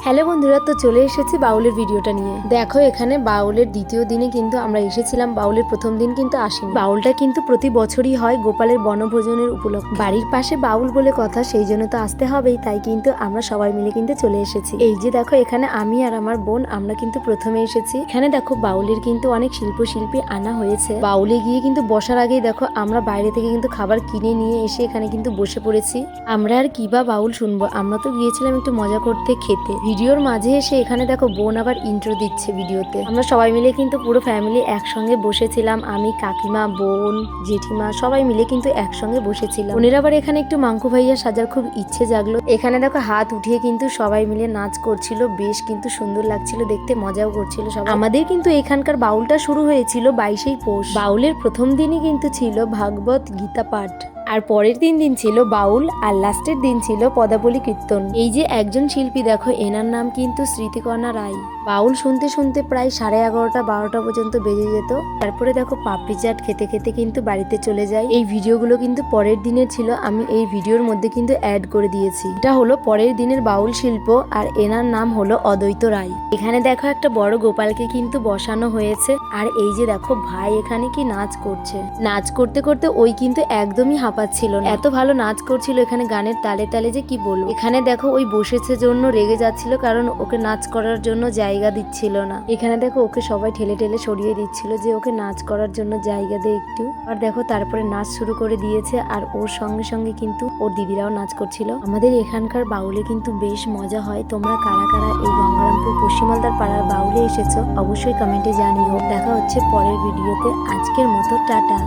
Hello বন্ধুরা, তো চলে এসেছি বাউলের ভিডিওটা নিয়ে। দেখো এখানে বাউলের দ্বিতীয় দিনে কিন্তু আমরা এসেছিলাম। বাউলের প্রথম দিন কিন্তু আসিনি। বাউলটা কিন্তু প্রতি বছরই হয় গোপালের বনভোজনের উপলক্ষে। বাড়ির পাশে বাউল বলে কথা, সেই জন্য তো আসতে হবেই। তাই কিন্তু আমরা সবাই মিলে কিন্তু চলে এসেছি। এই যে দেখো এখানে আমি আর আমার বোন আমরা কিন্তু প্রথমে এসেছি। এখানে দেখো বাউলের কিন্তু অনেক শিল্পী আনা হয়েছে। বাউলে গিয়ে কিন্তু বসার আগেই দেখো আমরা বাইরে থেকে কিন্তু খাবার কিনে নিয়ে এসে এখানে কিন্তু বসে পড়েছি। আমরা আর কি বা বাউল শুনবো, আমরা তো গিয়েছিলাম একটু মজা করতে, খেতে। ভিডিওর মাঝে এসে এখানে দেখো বোন আবার ইন্ট্রো দিচ্ছে ভিডিওতে। আমরা সবাই মিলে কিন্তু পুরো ফ্যামিলি একসঙ্গে বসেছিলাম। আমি, কাকিমা, বোন, জেঠিমা সবাই মিলে কিন্তু একসঙ্গে বসেছিলাম। বোনের আবার এখানে একটু মাংকু ভাইয়া সাজার খুব ইচ্ছে জাগলো। এখানে দেখো হাত উঠিয়ে কিন্তু সবাই মিলে নাচ করছিল, বেশ কিন্তু সুন্দর লাগছিল দেখতে, মজাও করছিল সবাই। আমাদের কিন্তু এখানকার বাউলটা শুরু হয়েছিল 22শে পৌষ। বাউলের প্রথম দিনই কিন্তু ছিল ভাগবত গীতা পাঠ, আর পরের দিন ছিল বাউল, আর লাস্টের দিন ছিল পদাবলী কীর্তন। এই যে একজন শিল্পী দেখো, এনার নাম কিন্তু স্মৃতিকণা রায়। বাউল শুনতে শুনতে প্রায় 11:30 12টা পর্যন্ত বেজে যেত। তারপরে দেখো পাপড়ি চাট খেতে খেতে কিন্তু বাড়িতে চলে যায়। এই ভিডিওগুলো কিন্তু পরের দিনের ছিল, আমি এই ভিডিওর মধ্যে কিন্তু অ্যাড করে দিয়েছি। এটা হলো পরের দিনের বাউল শিল্প, আর এনার নাম হলো অদ্বৈত রায়। এখানে দেখো একটা বড় গোপালকে কিন্তু বসানো হয়েছে। আর এই যে দেখো ভাই এখানে কি নাচ করছে। নাচ করতে করতে ওই কিন্তু একদমই পাচ্ছিল না, এত ভালো নাচ করছিল এখানে গানের তালে তালে যে কি বলবো। এখানে দেখো ওই বসেছে জন্য রেগে যাচ্ছিল, কারণ ওকে নাচ করার জন্য জায়গা দিচ্ছিল না। এখানে দেখো ওকে সবাই ঠেলে ঠেলে সরিয়ে দিচ্ছিল যে ওকে নাচ করার জন্য জায়গা দে একটু। আর দেখো তারপরে নাচ শুরু করে দিয়েছে, আর ওর সঙ্গে সঙ্গে কিন্তু ওর দিদিরাও নাচ করছিল। আমাদের এখানকার বাউলে কিন্তু বেশ মজা হয়। তোমরা কারা কারা এই গঙ্গারামপুর পশ্চিমালদার পাড়ার বাউলে এসেছো অবশ্যই কমেন্টে জানিও। দেখা হচ্ছে পরের ভিডিওতে। আজকের মতো টাটা।